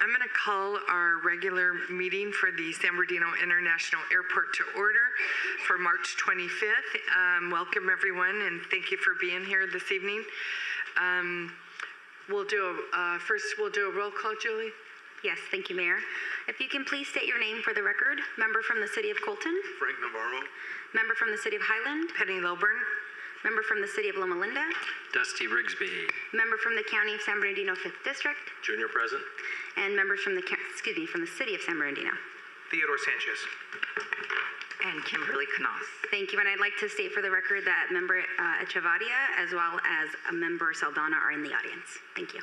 I'm going to call our regular meeting for the San Bernardino International Airport to order for March 25th. Welcome everyone, and thank you for being here this evening. First we'll do a roll call, Julie. Yes, thank you, Mayor. If you can please state your name for the record. Member from the City of Colton. Frank Navarro. Member from the City of Highland. Penny Lilburn. Member from the City of Loma Linda. Dusty Rigsby. Member from the County of San Bernardino 5th District. Junior present. And members from the City of San Bernardino. Theodore Sanchez. And Kimberly Knaus. Thank you, and I'd like to state for the record that Member Echevarria as well as a Member Saldana are in the audience. Thank you.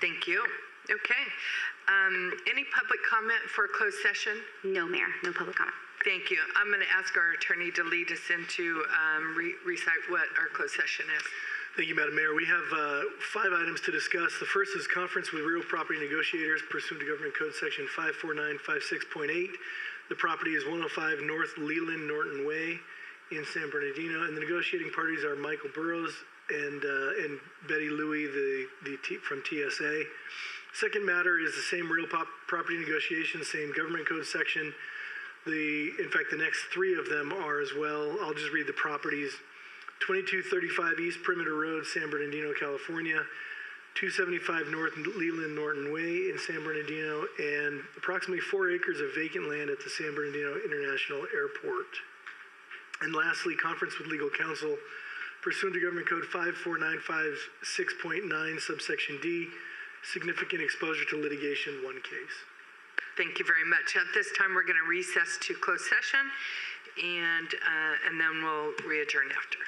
Thank you. Okay. Any public comment for closed session? No, Mayor, no public comment. Thank you. I'm going to ask our attorney to lead us into recite what our closed session is. Thank you, Madam Mayor. We have 5 items to discuss. The first is conference with real property negotiators pursuant to Government Code Section 54956.8. The property is 105 North Leland Norton Way in San Bernardino, and the negotiating parties are Michael Burrows and Betty Louie from TSA. Second matter is the same real property negotiation, same Government Code section. In fact, the next 3 of them are as well. I'll just read the properties. 2235 East Perimeter Road, San Bernardino, California. 275 North Leland Norton Way in San Bernardino, and approximately 4 acres of vacant land at the San Bernardino International Airport. And lastly, conference with legal counsel pursuant to Government Code 54956.9 subsection D, significant exposure to litigation, 1 case. Thank you very much. At this time, we're going to recess to closed session, and then we'll re-adjourn after.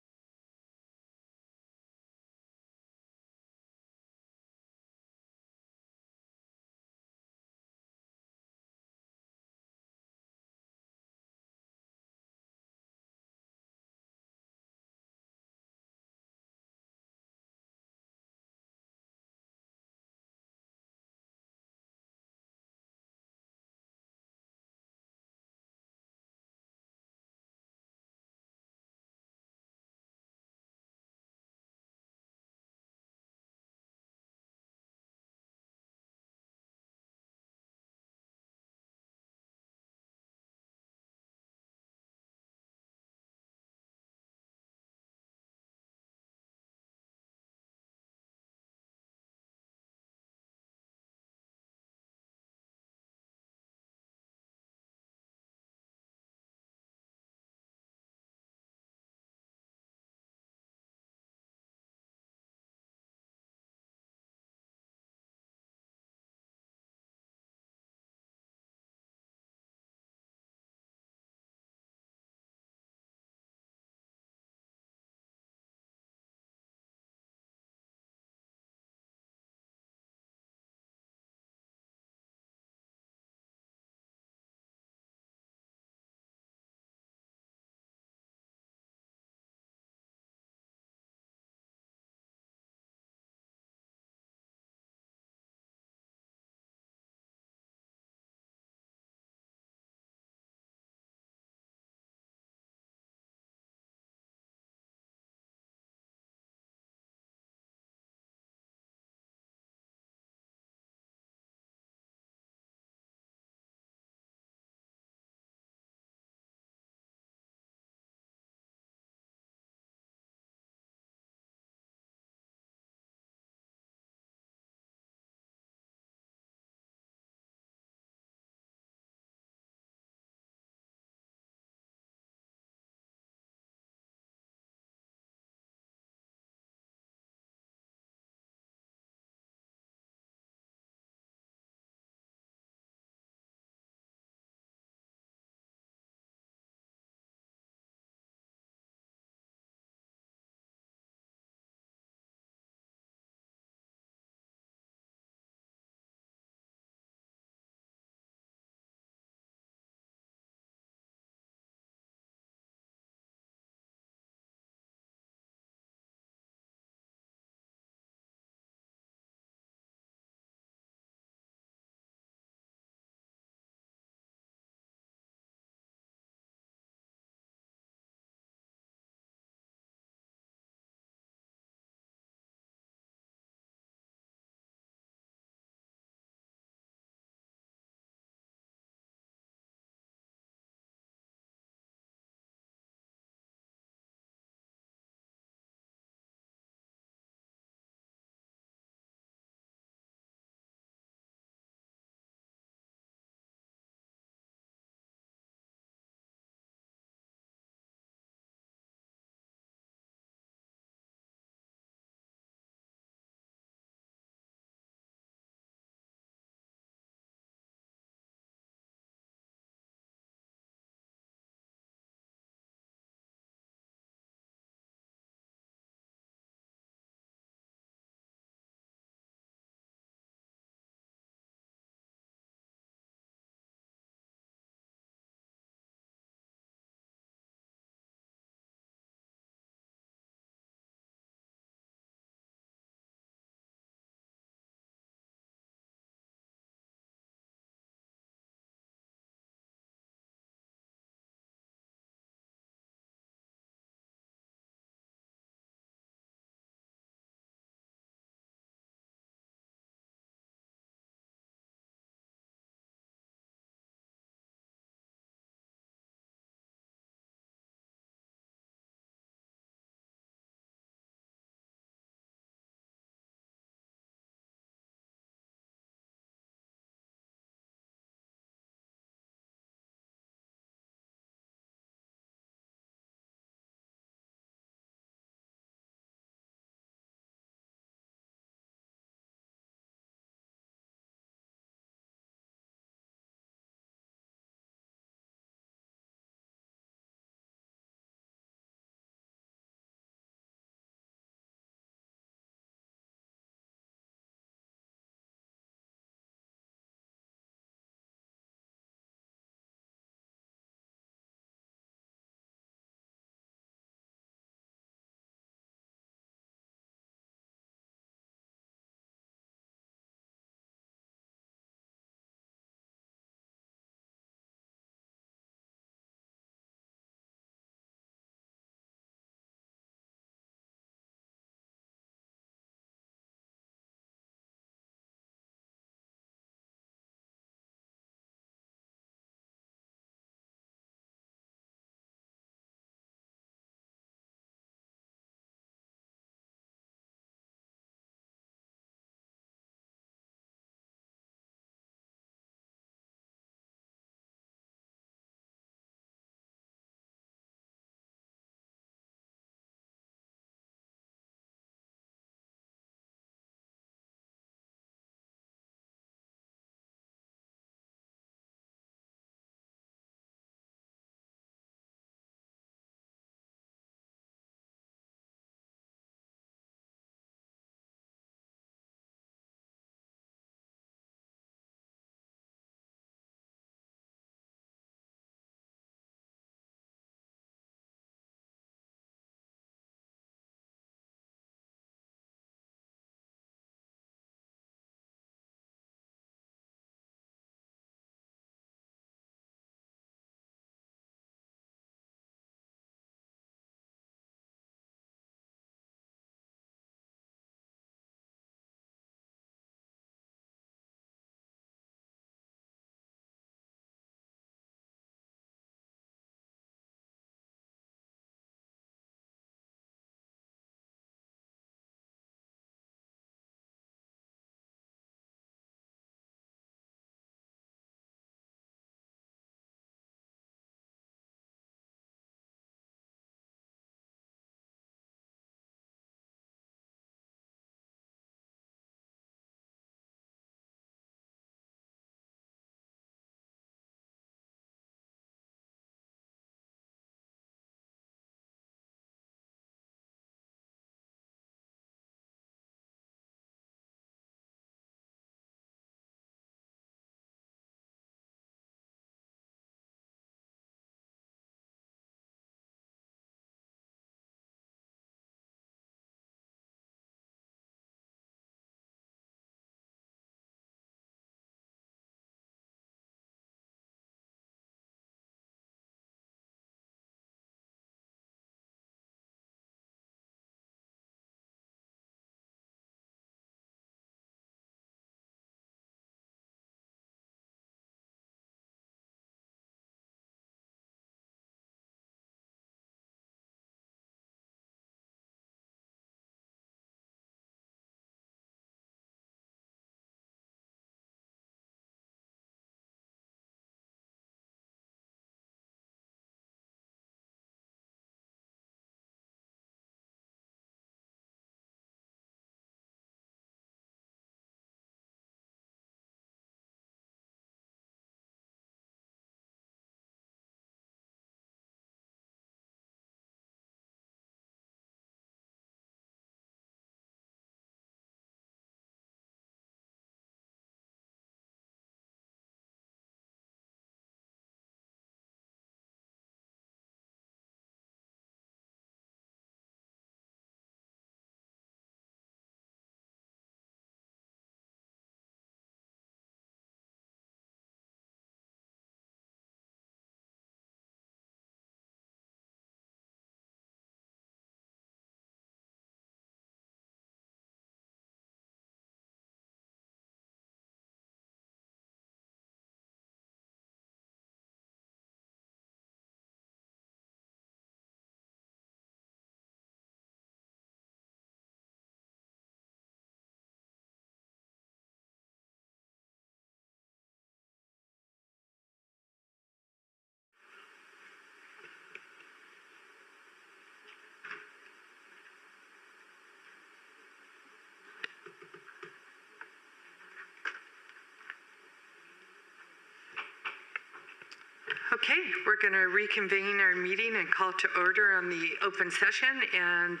Okay, we're going to reconvene our meeting and call to order on the open session, and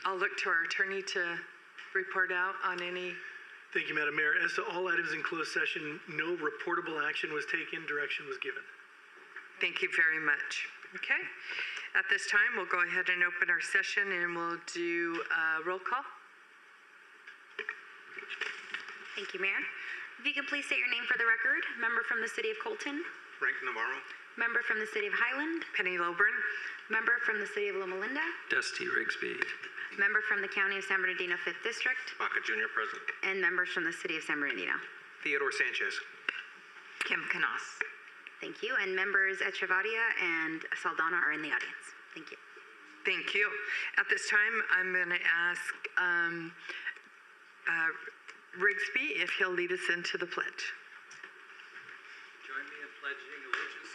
I'll look to our attorney to report out on any. Thank you, Madam Mayor. As to all items in closed session, no reportable action was taken. Direction was given. Thank you very much. Okay, at this time, we'll go ahead and open our session, and we'll do a roll call. Thank you, Mayor. If you could please state your name for the record. Member from the City of Colton. Frank Navarro. Member from the City of Highland. Penny Lilburn. Member from the City of Loma Linda. Dusty Rigsby. Member from the County of San Bernardino 5th District. Baca Jr. President. And members from the City of San Bernardino. Theodore Sanchez. Kim Canas. Thank you. And members Echevarria and Saldana are in the audience. Thank you. Thank you. At this time, I'm going to ask Rigsby if he'll lead us into the pledge. Join me in pledging allegiance.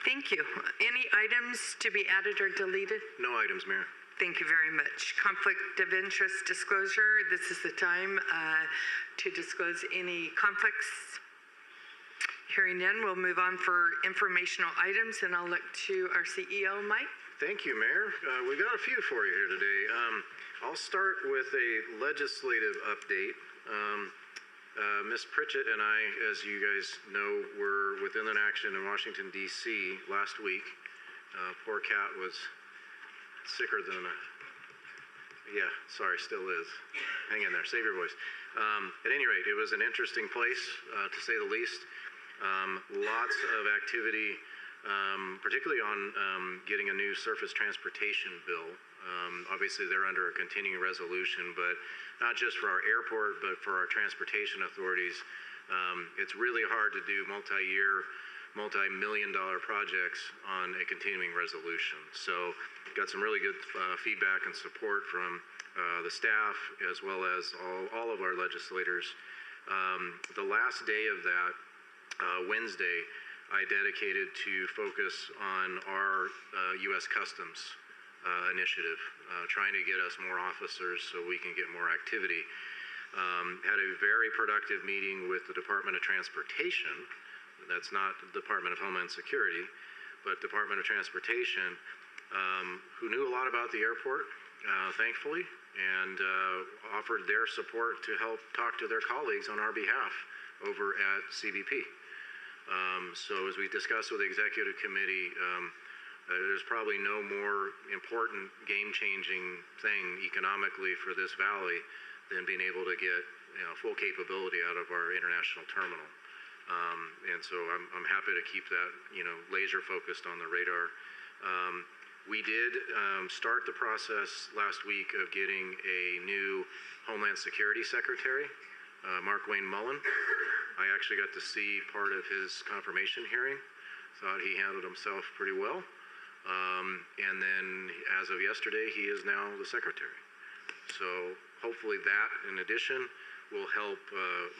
Thank you. Any items to be added or deleted? No items, Mayor. Thank you very much. Conflict of interest disclosure. This is the time to disclose any conflicts. Hearing none, we'll move on for informational items, and I'll look to our CEO, Mike. Thank you, Mayor. We got a few for you here today. I'll start with a legislative update. Ms. Pritchett and I, as you guys know, were within an action in Washington, D.C. last week. Poor cat was sicker than still is. Hang in there, save your voice. At any rate, it was an interesting place, to say the least. Lots of activity, particularly on getting a new surface transportation bill. Obviously, they're under a continuing resolution, but not just for our airport, but for our transportation authorities. It's really hard to do multi-year, multi-million-dollar projects on a continuing resolution. So got some really good feedback and support from the staff as well as all of our legislators. The last day of that, Wednesday, I dedicated to focus on our U.S. Customs initiative, trying to get us more officers so we can get more activity. Had a very productive meeting with the Department of Transportation. That's not the Department of Homeland Security, but Department of Transportation, who knew a lot about the airport, thankfully, and offered their support to help talk to their colleagues on our behalf over at CBP. So as we discussed with the Executive Committee, there's probably no more important game-changing thing economically for this valley than being able to get full capability out of our international terminal. And so I'm happy to keep that laser focused on the radar. We did start the process last week of getting a new Homeland Security Secretary, Mark Wayne Mullen. I actually got to see part of his confirmation hearing. Thought he handled himself pretty well. And then as of yesterday, he is now the secretary. So hopefully that, in addition, will help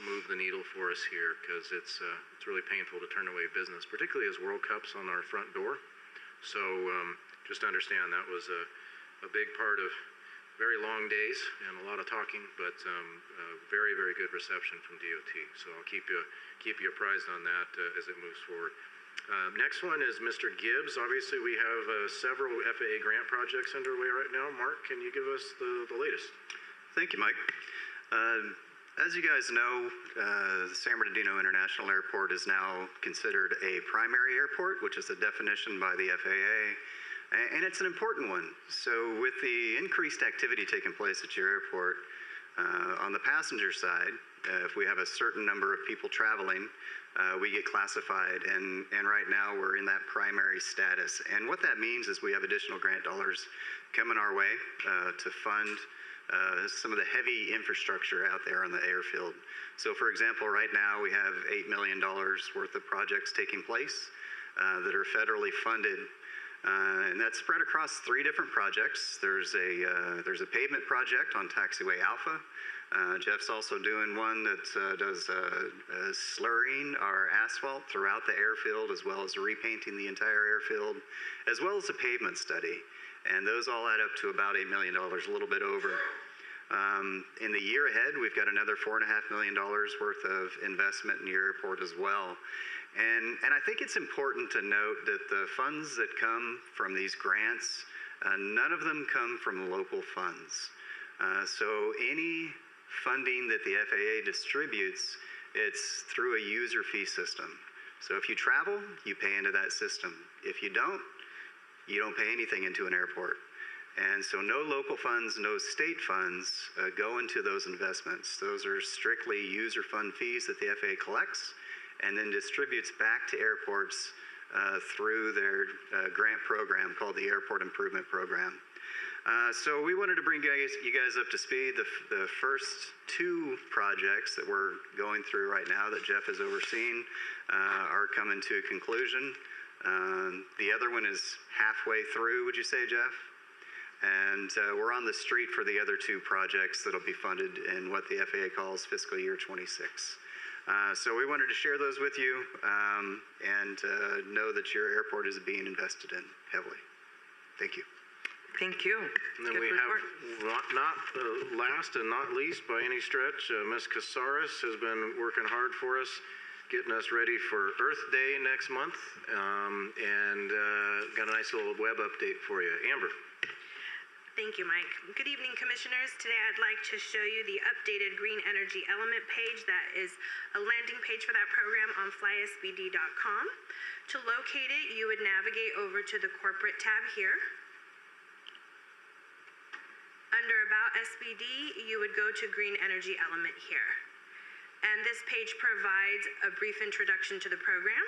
move the needle for us here, because it's really painful to turn away business, particularly as World Cup's on our front door. So just understand that was a big part of very long days and a lot of talking, but very, very good reception from DOT. So I'll keep you apprised on that as it moves forward. Next one is Mr. Gibbs. Obviously, we have several FAA grant projects underway right now. Mark, can you give us the latest? Thank you, Mike. As you guys know, the San Bernardino International Airport is now considered a primary airport, which is a definition by the FAA, and it's an important one. So with the increased activity taking place at your airport, on the passenger side, if we have a certain number of people traveling, we get classified, and right now we're in that primary status. And what that means is we have additional grant dollars coming our way to fund some of the heavy infrastructure out there on the airfield. So for example, right now we have $8 million worth of projects taking place that are federally funded. And that's spread across 3 different projects. There's a pavement project on Taxiway Alpha. Jeff's also doing one that does slurring our asphalt throughout the airfield, as well as repainting the entire airfield, as well as a pavement study. And those all add up to about $8 million, a little bit over. In the year ahead, we've got another $4.5 million worth of investment in the airport as well. And I think it's important to note that the funds that come from these grants, none of them come from local funds. So any funding that the FAA distributes, it's through a user fee system. So if you travel, you pay into that system. If you don't pay anything into an airport. And so no local funds, no state funds go into those investments. Those are strictly user fund fees that the FAA collects and then distributes back to airports through their grant program called the Airport Improvement Program. So we wanted to bring you guys up to speed. The first two projects that we're going through right now that Jeff has overseen are coming to a conclusion. The other one is halfway through, would you say, Jeff? And we're on the street for the other two projects that'll be funded in what the FAA calls fiscal year 26. So we wanted to share those with you and know that your airport is being invested in heavily. Thank you. Thank you. And then Good we report. have not last and not least by any stretch, Ms. Casares has been working hard for us, getting us ready for Earth Day next month, and got a nice little web update for you. Amber. Thank you, Mike. Good evening, Commissioners. Today I'd like to show you the updated Green Energy Element page. That is a landing page for that program on flysbd.com. To locate it, you would navigate over to the corporate tab here. Under About SBD, you would go to Green Energy Element here. And this page provides a brief introduction to the program,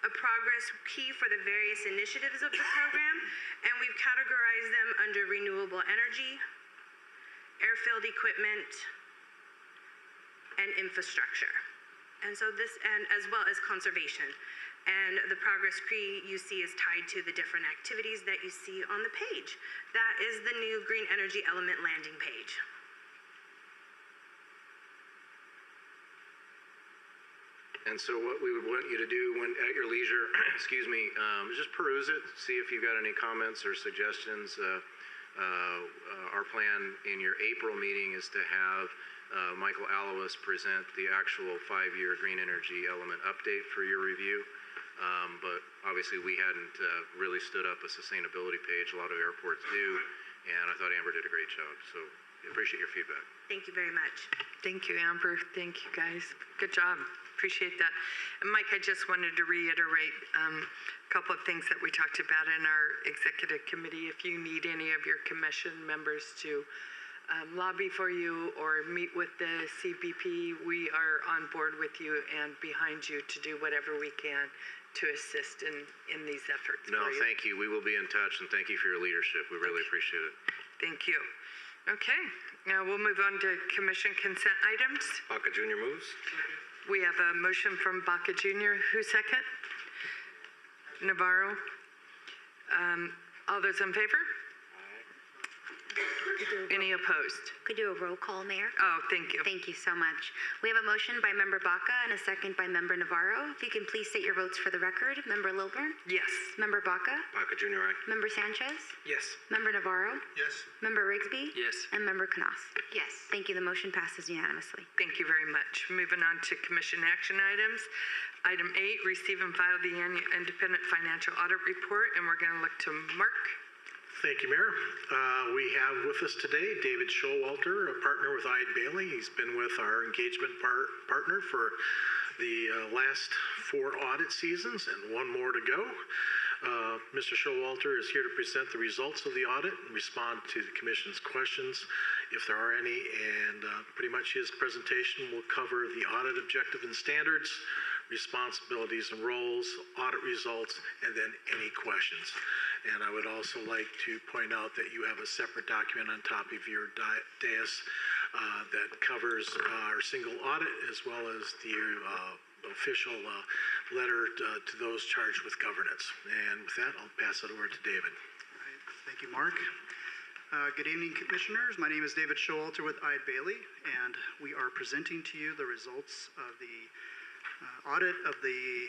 a progress key for the various initiatives of the program, and we've categorized them under renewable energy, airfield equipment, and infrastructure. And so this, and as well as conservation. And the progress tree you see is tied to the different activities that you see on the page. That is the new Green Energy Element landing page. And so what we would want you to do when at your leisure, excuse me, just peruse it, see if you've got any comments or suggestions. Our plan in your April meeting is to have Michael Alois present the actual 5-year Green Energy Element update for your review. But obviously we hadn't really stood up a sustainability page. A lot of airports do, and I thought Amber did a great job. So I appreciate your feedback. Thank you very much. Thank you, Amber. Thank you, guys. Good job. Appreciate that. And Mike, I just wanted to reiterate a couple of things that we talked about in our executive committee. If you need any of your commission members to lobby for you or meet with the CBP, we are on board with you and behind you to do whatever we can to assist in these efforts. No, thank you. We will be in touch, and thank you for your leadership. We really appreciate it. Thank you. Okay, now we'll move on to commission consent items. Baca Jr. moves. We have a motion from Baca Jr. Who second? Navarro. All those in favor? Any opposed? Could do a roll call, Mayor? Oh, thank you. Thank you so much. We have a motion by Member Baca and a second by Member Navarro. If you can please state your votes for the record. Member Lilburn? Yes. Member Baca? Baca Jr. Aye. Member Sanchez? Yes. Member Navarro? Yes. Member Rigsby? Yes. And Member Knaus? Yes. Thank you. The motion passes unanimously. Thank you very much. Moving on to commission action items. Item 8, receive and file the annual independent financial audit report, and we're going to look to Mark. Thank you, Mayor. We have with us today David Showalter, a partner with Ide Bailey. He's been with our engagement partner for the last 4 audit seasons and 1 more to go. Mr. Showalter is here to present the results of the audit and respond to the Commission's questions, if there are any, and pretty much his presentation will cover the audit objective and standards, responsibilities and roles, audit results, and then any questions. And I would also like to point out that you have a separate document on top of your dais that covers our single audit as well as the official letter to those charged with governance. And with that, I'll pass it over to David. All right. Thank you, Mark. Good evening, Commissioners. My name is David Showalter with Eide Bailey, and we are presenting to you the results of the audit of the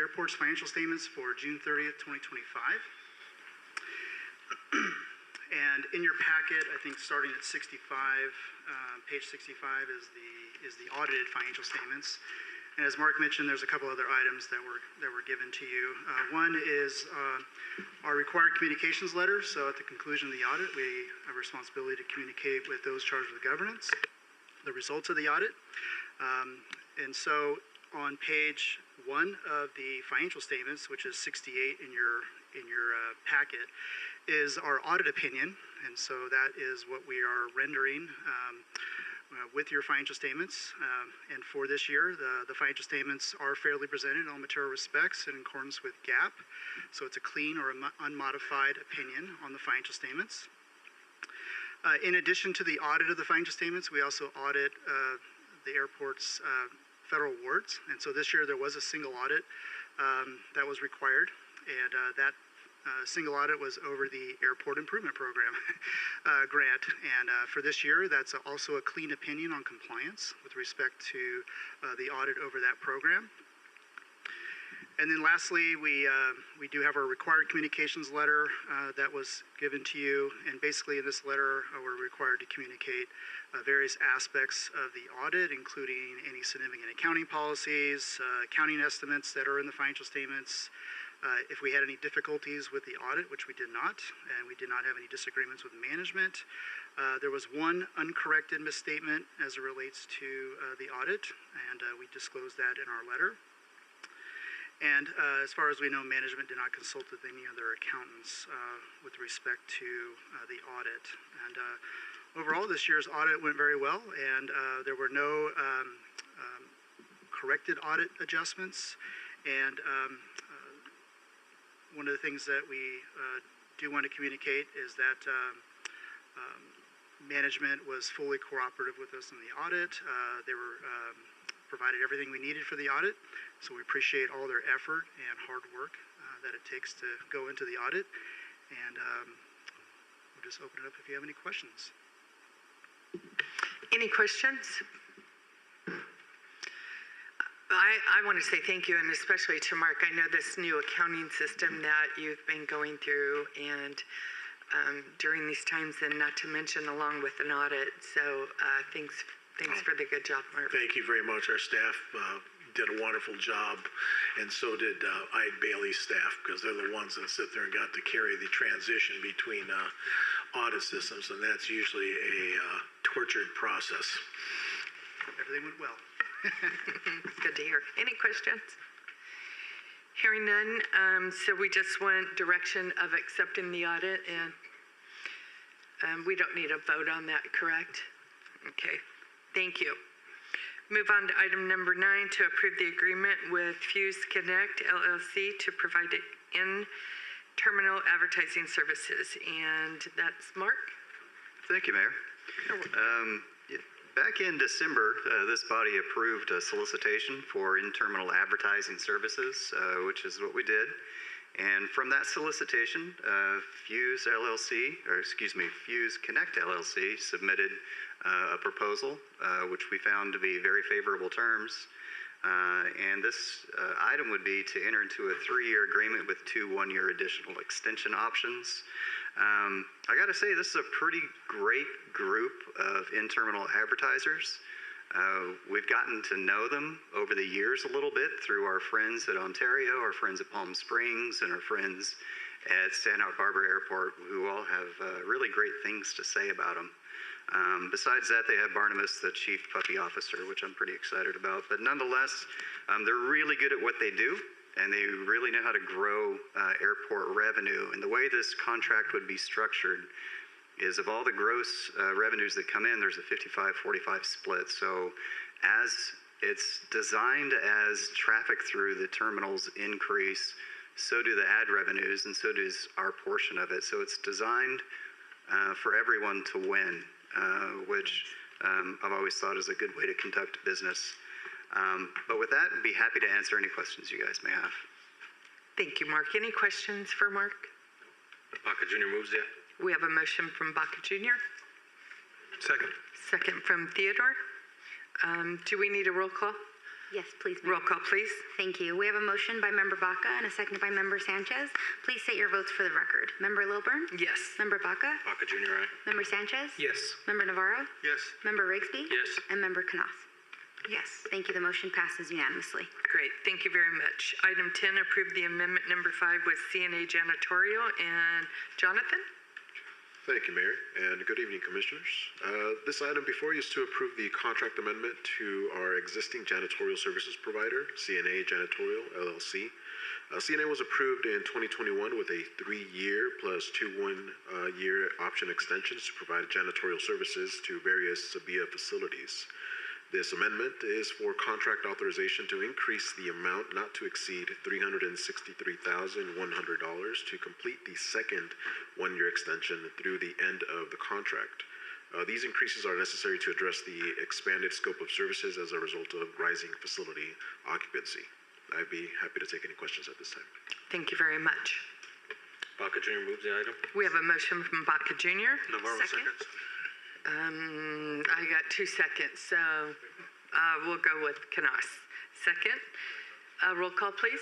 airport's financial statements for June 30th, 2025. And in your packet, I think starting at 65, page 65 is the audited financial statements. And as Mark mentioned, there's a couple other items that were given to you. One is our required communications letter. So at the conclusion of the audit, we have a responsibility to communicate with those charged with governance the results of the audit. And so on page 1 of the financial statements, which is 68 in your packet, is our audit opinion. And so that is what we are rendering with your financial statements. And for this year, the financial statements are fairly presented in all material respects in accordance with GAAP. So it's a clean or unmodified opinion on the financial statements. In addition to the audit of the financial statements, we also audit the airport's federal awards. And so this year there was a single audit that was required, and that single audit was over the Airport Improvement Program grant. And for this year, that's also a clean opinion on compliance with respect to the audit over that program. And then lastly, we do have our required communications letter that was given to you. And basically in this letter, we're required to communicate various aspects of the audit, including any significant accounting policies, accounting estimates that are in the financial statements, if we had any difficulties with the audit, which we did not, and we did not have any disagreements with management. There was one uncorrected misstatement as it relates to the audit, and we disclosed that in our letter. And as far as we know, management did not consult with any other accountants with respect to the audit. And overall, this year's audit went very well, and there were no corrected audit adjustments. And one of the things that we do want to communicate is that management was fully cooperative with us in the audit. They were provided everything we needed for the audit, so we appreciate all their effort and hard work that it takes to go into the audit. And we'll just open it up if you have any questions. Any questions? I want to say thank you, and especially to Mark. I know this new accounting system that you've been going through, and during these times, and not to mention along with an audit. So thanks for the good job, Mark. Thank you very much. Our staff did a wonderful job, and so did Eide Bailey's staff, because they're the ones that sit there and got to carry the transition between audit systems, and that's usually a tortured process. Everything went well. Good to hear. Any questions? Hearing none, so we just want direction of accepting the audit, and we don't need a vote on that, correct? Okay, thank you. Move on to item number 9, to approve the agreement with Fuse Connect LLC to provide in-terminal advertising services, and that's Mark. Thank you, Mayor. Back in December, this body approved a solicitation for in-terminal advertising services, which is what we did. And from that solicitation, Fuse Connect LLC submitted a proposal, which we found to be very favorable terms. And this item would be to enter into a 3-year agreement with 2 one-year additional extension options. I got to say, this is a pretty great group of in-terminal advertisers. We've gotten to know them over the years a little bit through our friends at Ontario, our friends at Palm Springs, and our friends at Santa Barbara Airport, who all have really great things to say about them. Besides that, they have Barnabas, the chief puppy officer, which I'm pretty excited about. But nonetheless, they're really good at what they do, and they really know how to grow airport revenue. And the way this contract would be structured is, of all the gross revenues that come in, there's a 55-45 split. So as it's designed as traffic through the terminals increase, so do the ad revenues, and so does our portion of it. So it's designed for everyone to win, which I've always thought is a good way to conduct business. But with that, I'd be happy to answer any questions you guys may have. Thank you, Mark. Any questions for Mark? Baca Jr. moves it. We have a motion from Baca Jr., Second. second from Theodore. Do we need a roll call? Yes, please, ma'am. Roll call, please. Thank you. We have a motion by Member Baca and a second by Member Sanchez. Please state your votes for the record. Member Lilburn? Yes. Member Baca? Baca Junior, aye. Member Sanchez? Yes. Member Navarro? Yes. Member Rigsby? Yes. And Member Knaus? Yes. Thank you. The motion passes unanimously. Great, thank you very much. Item 10, approve the amendment number 5 with CNA Janitorial. And Jonathan? Thank you, Mayor, and good evening, Commissioners. This item before you is to approve the contract amendment to our existing janitorial services provider, CNA Janitorial, LLC. CNA was approved in 2021 with a 3-year plus 2 one-year option extensions to provide janitorial services to various SBIAA facilities. This amendment is for contract authorization to increase the amount not to exceed $363,100 to complete the second one-year extension through the end of the contract. These increases are necessary to address the expanded scope of services as a result of rising facility occupancy. I'd be happy to take any questions at this time. Thank you very much. Baca Junior moves the item. We have a motion from Baca Jr. Navarro Second. seconds. I got 2 seconds, so we'll go with Knaus. Second. Roll call, please.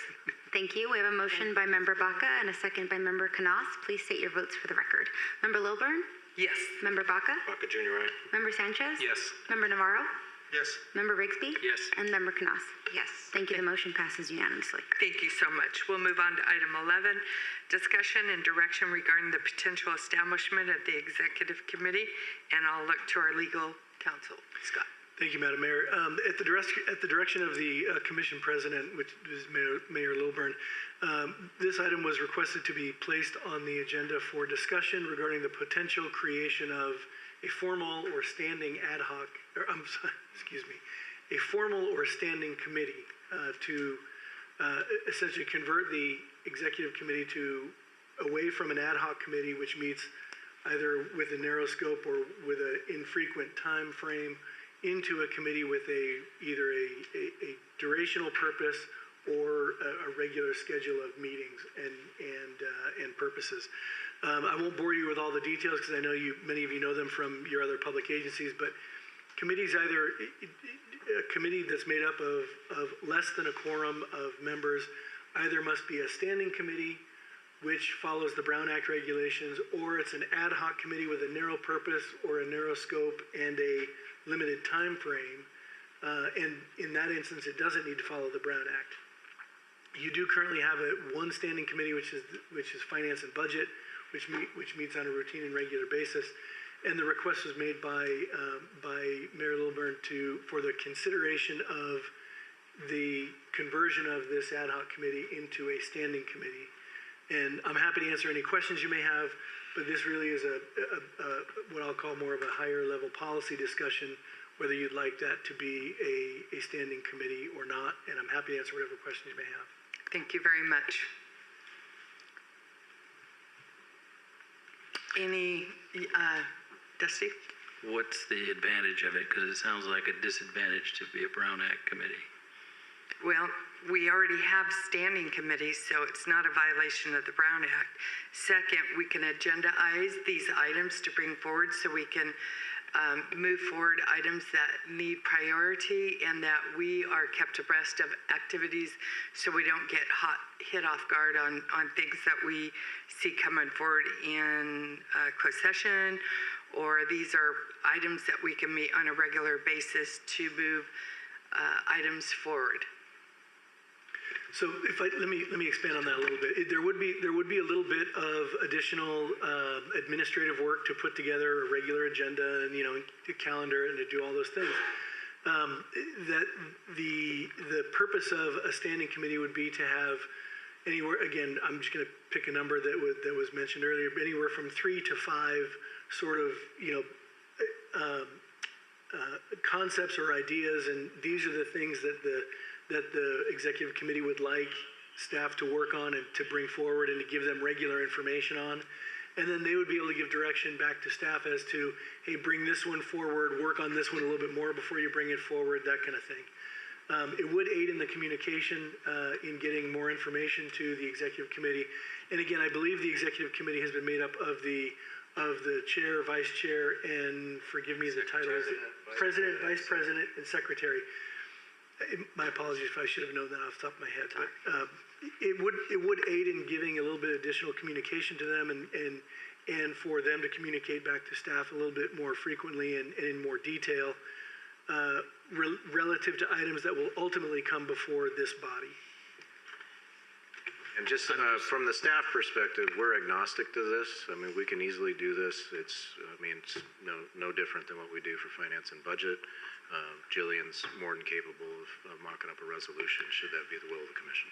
Thank you. We have a motion by Member Baca and a second by Member Knaus. Please state your votes for the record. Member Lilburn? Yes. Member Baca? Baca Junior, aye. Member Sanchez? Yes. Member Navarro? Yes. Member Rigsby? Yes. And Member Knaus? Yes. Thank you. The motion passes unanimously. Thank you so much. We'll move on to item 11, discussion and direction regarding the potential establishment of the executive committee, and I'll look to our legal counsel. Scott. Thank you, Madam Mayor. At the direction of the Commission President, which is Mayor Lilburn, this item was requested to be placed on the agenda for discussion regarding the potential creation of a formal or standing ad hoc, or a formal or standing committee to essentially convert the executive committee away from an ad hoc committee which meets either with a narrow scope or with an infrequent time frame into a committee with either a durational purpose or a regular schedule of meetings and purposes. I won't bore you with all the details because I know many of you know them from your other public agencies, but committees a committee that's made up of less than a quorum of members either must be a standing committee, which follows the Brown Act regulations, or it's an ad hoc committee with a narrow purpose or a narrow scope and a limited time frame. And in that instance, it doesn't need to follow the Brown Act. You do currently have one standing committee, which is Finance and Budget, which meets on a routine and regular basis. And the request was made by Mayor Lilburn for the consideration of the conversion of this ad hoc committee into a standing committee. And I'm happy to answer any questions you may have, but this really is what I'll call more of a higher level policy discussion, whether you'd like that to be a standing committee or not. And I'm happy to answer whatever questions you may have. Thank you very much. Any, Dusty? What's the advantage of it? Because it sounds like a disadvantage to be a Brown Act committee. Well, we already have standing committees, so it's not a violation of the Brown Act. Second, we can agendaize these items to bring forward so we can move forward items that need priority and that we are kept abreast of activities so we don't get hit off guard on things that we see coming forward in closed session, or these are items that we can meet on a regular basis to move items forward. So let me expand on that a little bit. There would be a little bit of additional administrative work to put together a regular agenda and a calendar and to do all those things. That the purpose of a standing committee would be to have anywhere. Again, I'm just going to pick a number that was mentioned earlier. Anywhere from 3 to 5 sort of concepts or ideas, and these are the things that the executive committee would like staff to work on and to bring forward and to give them regular information on. And then they would be able to give direction back to staff as to, hey, bring this one forward, work on this one a little bit more before you bring it forward, that kind of thing. It would aid in the communication in getting more information to the executive committee. And again, I believe the executive committee has been made up of the of the chair, vice chair, and forgive me, the title is president, vice president, and secretary. My apologies if I should have known that off the top of my head, but it would aid in giving a little bit additional communication to them and for them to communicate back to staff a little bit more frequently and in more detail relative to items that will ultimately come before this body. And just from the staff perspective, we're agnostic to this. I mean, we can easily do this. It's no different than what we do for finance and budget. Jillian's more than capable of mocking up a resolution, should that be the will of the commission.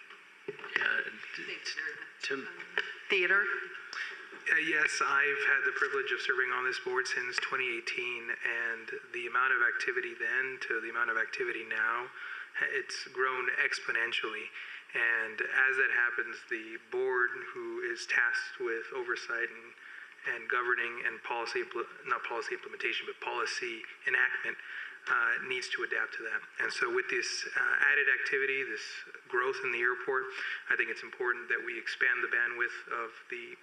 Theodore? Yes, I've had the privilege of serving on this board since 2018, and the amount of activity then to the amount of activity now, it's grown exponentially. And as that happens, the board, who is tasked with oversight and governing and not policy implementation, but policy enactment, needs to adapt to that. And so with this added activity, this growth in the airport, I think it's important that we expand the bandwidth of the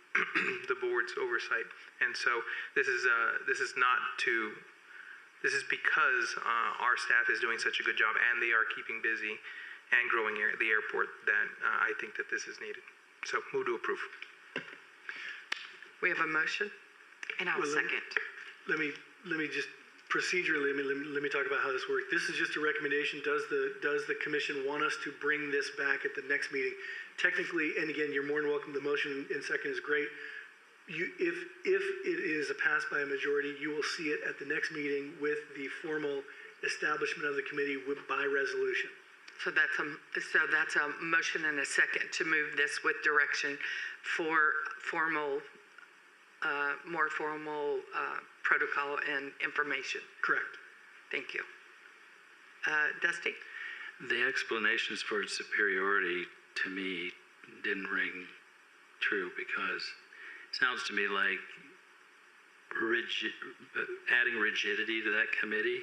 the board's oversight. And so this is because our staff is doing such a good job, and they are keeping busy and growing the airport, that I think that this is needed. So move to approve. We have a motion? And I'll second. Let me just procedurally, let me talk about how this works. This is just a recommendation. Does the commission want us to bring this back at the next meeting? Technically, and again, you're more than welcome. The motion in second is great. If it is passed by a majority, you will see it at the next meeting with the formal establishment of the committee by resolution. So that's a motion and a second to move this with direction for more formal protocol and information. Correct. Thank you. Dusty? The explanations for its superiority to me didn't ring true, because it sounds to me like adding rigidity to that committee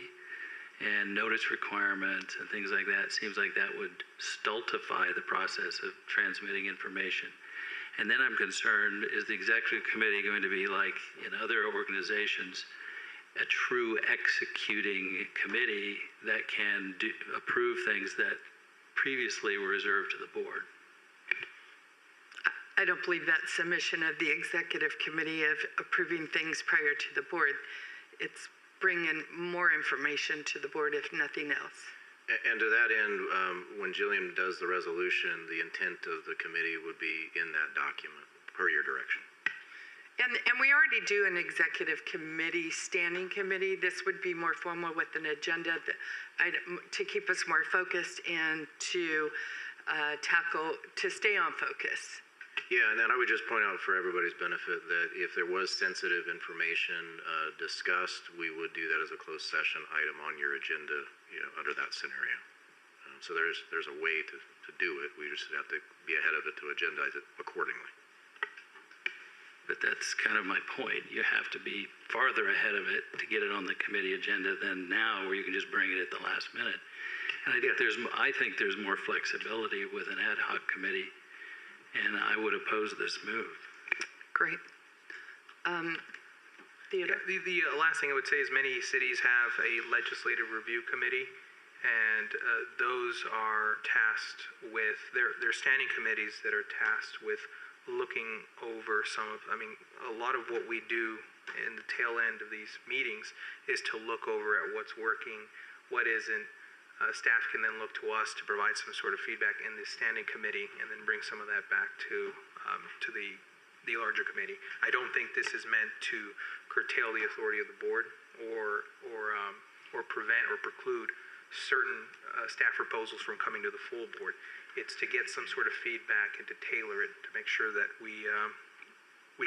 and notice requirements and things like that seems like that would stultify the process of transmitting information. And then I'm concerned, is the executive committee going to be like in other organizations, a true executing committee that can approve things that previously were reserved to the board? I don't believe that submission of the executive committee of approving things prior to the board. It's bringing more information to the board, if nothing else. And to that end, when Jillian does the resolution, the intent of the committee would be in that document, per your direction. And we already do an executive committee, standing committee. This would be more formal with an agenda to keep us more focused and to stay on focus. Yeah, and then I would just point out for everybody's benefit that if there was sensitive information discussed, we would do that as a closed session item on your agenda, under that scenario. So there's a way to do it. We just have to be ahead of it to agendize it accordingly. But that's kind of my point. You have to be farther ahead of it to get it on the committee agenda than now, where you can just bring it at the last minute. And I think there's more flexibility with an ad hoc committee, and I would oppose this move. Great. Theodore? Yeah, the last thing I would say is many cities have a legislative review committee, and those are tasked with, they're standing committees that are tasked with looking over a lot of what we do in the tail end of these meetings is to look over at what's working, what isn't. Staff can then look to us to provide some sort of feedback in the standing committee, and then bring some of that back to the larger committee. I don't think this is meant to curtail the authority of the board or prevent or preclude certain staff proposals from coming to the full board. It's to get some sort of feedback and to tailor it to make sure that we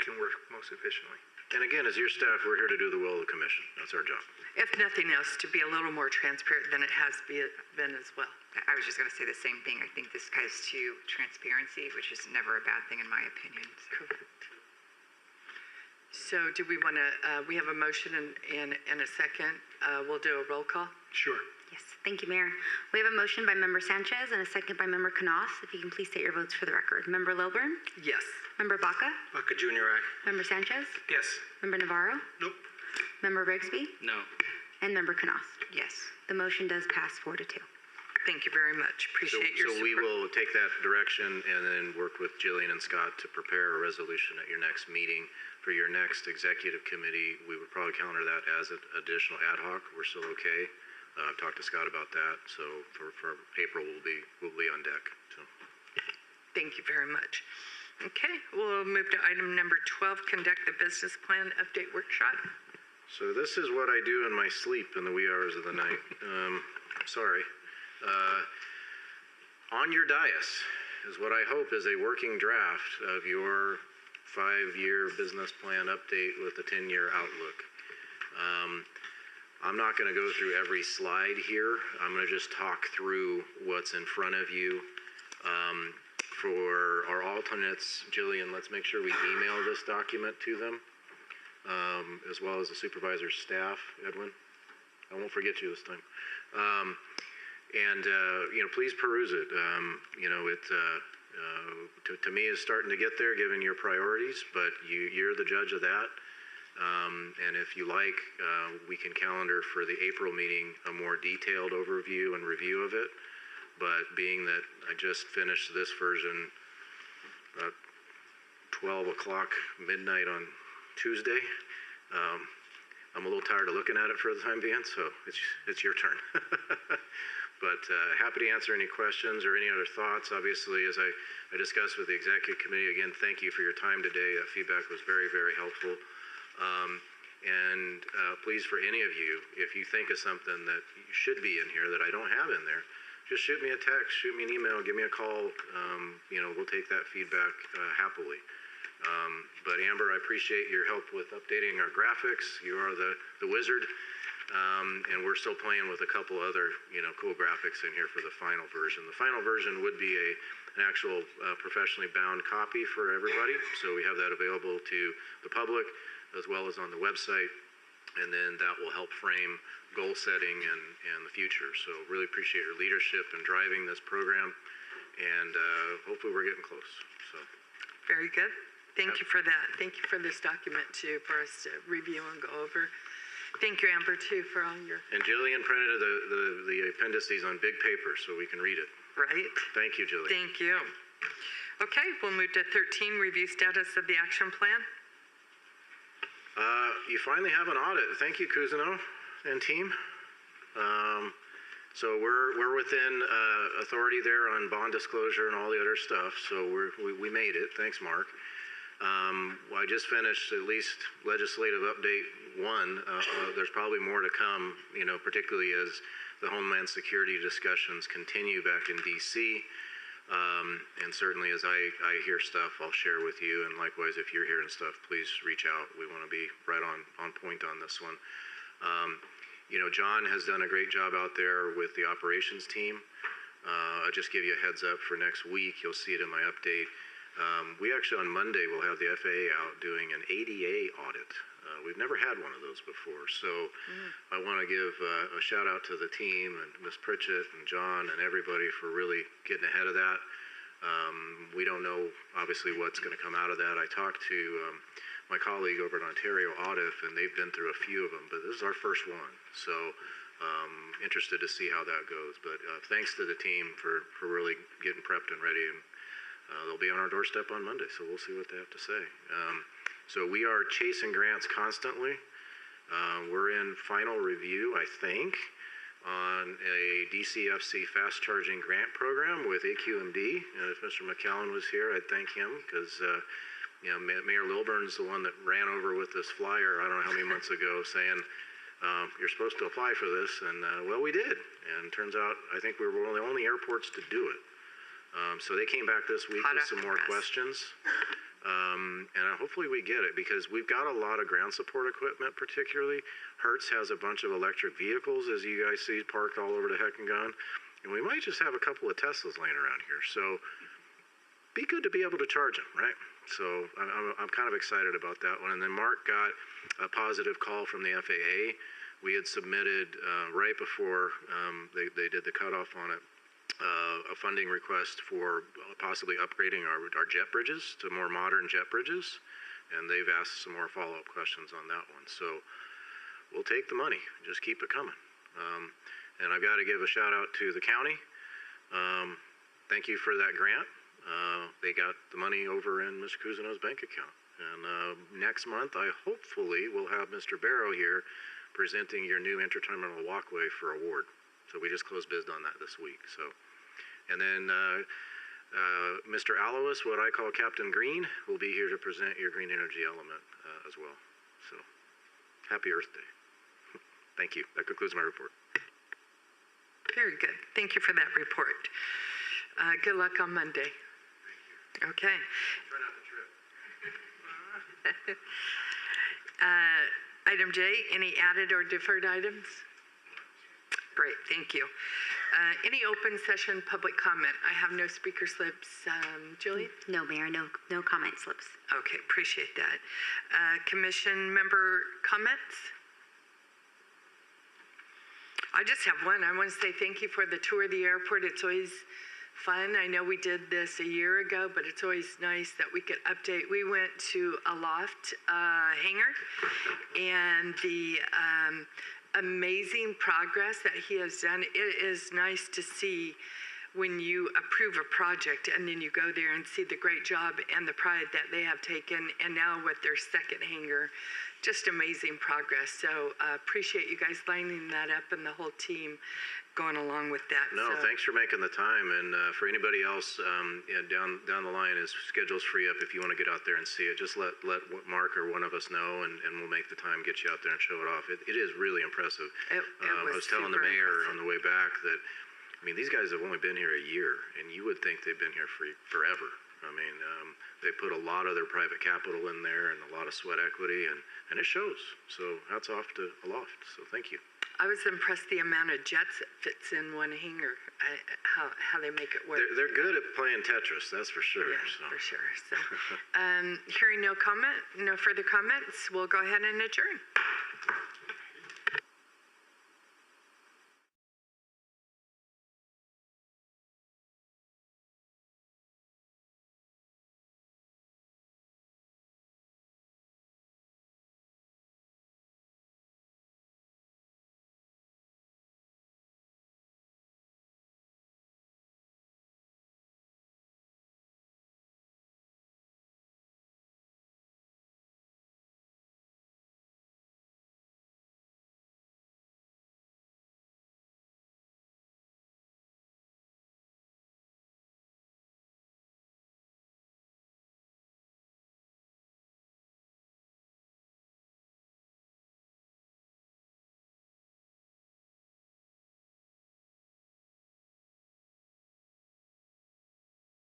can work most efficiently. And again, as your staff, we're here to do the will of the commission. That's our job. If nothing else, to be a little more transparent than it has been as well. I was just going to say the same thing. I think this goes to transparency, which is never a bad thing in my opinion. Correct. So do we want to, we have a motion and a second. We'll do a roll call. Sure. Yes, thank you, Mayor. We have a motion by Member Sanchez and a second by Member Knaus. If you can please state your votes for the record. Member Lilburn? Yes. Member Baca? Baca Junior, aye. Member Sanchez? Yes. Member Navarro? Nope. Member Rigsby? No. And Member Knaus. Yes. The motion does pass 4-2. Thank you very much. Appreciate your So support. we will take that direction and then work with Jillian and Scott to prepare a resolution at your next meeting. For your next executive committee, we would probably counter that as an additional ad hoc. We're still okay. I've talked to Scott about that. So for April, we'll be on deck. So. Thank you very much. Okay, we'll move to item number 12, conduct the business plan update workshop. So this is what I do in my sleep in the wee hours of the night. Sorry. On your dais is what I hope is a working draft of your 5-year business plan update with a 10-year outlook. I'm not going to go through every slide here. I'm going to just talk through what's in front of you. For our alternates, Jillian, let's make sure we email this document to them, as well as the supervisor's staff, Edwin. I won't forget you this time. Please peruse it. To me, is starting to get there, given your priorities, but you're the judge of that. And if you like, we can calendar for the April meeting a more detailed overview and review of it. But being that I just finished this version about 12 o'clock midnight on Tuesday, I'm a little tired of looking at it for the time being, so it's your turn. But happy to answer any questions or any other thoughts. Obviously, as I discussed with the executive committee, again, thank you for your time today. That feedback was very, very helpful. Please, for any of you, if you think of something that should be in here that I don't have in there, just shoot me a text, shoot me an email, give me a call. We'll take that feedback happily. But Amber, I appreciate your help with updating our graphics. You are the wizard. And we're still playing with a couple other, cool graphics in here for the final version. The final version would be an actual professionally bound copy for everybody. So we have that available to the public as well as on the website. And then that will help frame goal setting and the future. So really appreciate your leadership in driving this program. And hopefully we're getting close. So. Very good. Thank you for that. Thank you for this document too, for us to review and go over. Thank you, Amber, too, for all your... And Jillian printed the appendices on big paper so we can read it. Right. Thank you, Jillian. Thank you. Okay, we'll move to 13, review status of the action plan. You finally have an audit. Thank you, Cousineau and team. So we're within authority there on bond disclosure and all the other stuff. So we made it. Thanks, Mark. I just finished at least legislative update 1. There's probably more to come, particularly as the Homeland Security discussions continue back in D.C. And certainly as I hear stuff, I'll share with you. And likewise, if you're hearing stuff, please reach out. We want to be right on point on this one. John has done a great job out there with the operations team. I'll just give you a heads up for next week. You'll see it in my update. We actually on Monday will have the FAA out doing an ADA audit. We've never had one of those before. So I want to give a shout out to the team and Ms. Pritchett and John and everybody for really getting ahead of that. We don't know obviously what's going to come out of that. I talked to my colleague over at Ontario Audit, and they've been through a few of them, but this is our first one. So interested to see how that goes. But thanks to the team for really getting prepped and ready. And they'll be on our doorstep on Monday, so we'll see what they have to say. So we are chasing grants constantly. We're in final review, I think, on a DCFC fast charging grant program with AQMD. And if Mr. McCallum was here, I'd thank him because Mayor Lilburn's the one that ran over with this flyer, I don't know how many months ago, saying, you're supposed to apply for this. And well, we did. And it turns out, I think we were one of the only airports to do it. So they came back this week with some more questions. And hopefully we get it because we've got a lot of ground support equipment, particularly. Hertz has a bunch of electric vehicles, as you guys see, parked all over the heck and gone. And we might just have a couple of Teslas laying around here. So be good to be able to charge them, right? So I'm kind of excited about that one. And then Mark got a positive call from the FAA we had submitted right before they did the cutoff on it, a funding request for possibly upgrading our jet bridges to more modern jet bridges, and they've asked some more follow-up questions on that one. So we'll take the money, just keep it coming. And I've got to give a shout out to the county. Thank you for that grant. They got the money over in Mr. Cousineau's bank account. And next month, I hopefully will have Mr. Barrow here presenting your new interterminal walkway for award. So we just closed bids on that this week. So, and then Mr. Alois, what I call Captain Green, will be here to present your green energy element as well. So, happy Earth Day. Thank you. That concludes my report. Very good. Thank you for that report. Good luck on Monday. Okay. Try not to trip. Item J, any added or deferred items? Great, thank you. Any open session public comment? I have no speaker slips. Julie? No, Mayor, no comment slips. Okay, appreciate that. Commission member comments? I just have one. I want to say thank you for the tour of the airport. It's always fun. I know we did this a year ago, but it's always nice that we could update. We went to a loft hangar, and the amazing progress that he has done. It is nice to see when you approve a project and then you go there and see the great job and the pride that they have taken, and now with their second hangar, just amazing progress. So appreciate you guys lining that up and the whole team going along with that. No, thanks for making the time. And for anybody else down the line, his schedule's free up if you want to get out there and see it. Just let Mark or one of us know, and we'll make the time, get you out there and show it off. It is really impressive. I was telling the mayor on the way back that, I mean, these guys have only been here a year, and you would think they've been here forever. I mean, they put a lot of their private capital in there and a lot of sweat equity, and it shows. So hats off to Aloft. So thank you. I was impressed the amount of jets that fits in one hangar, how they make it work. They're good at playing Tetris, that's for sure. Yeah, so. for sure. So, hearing no further comments, we'll go ahead and adjourn.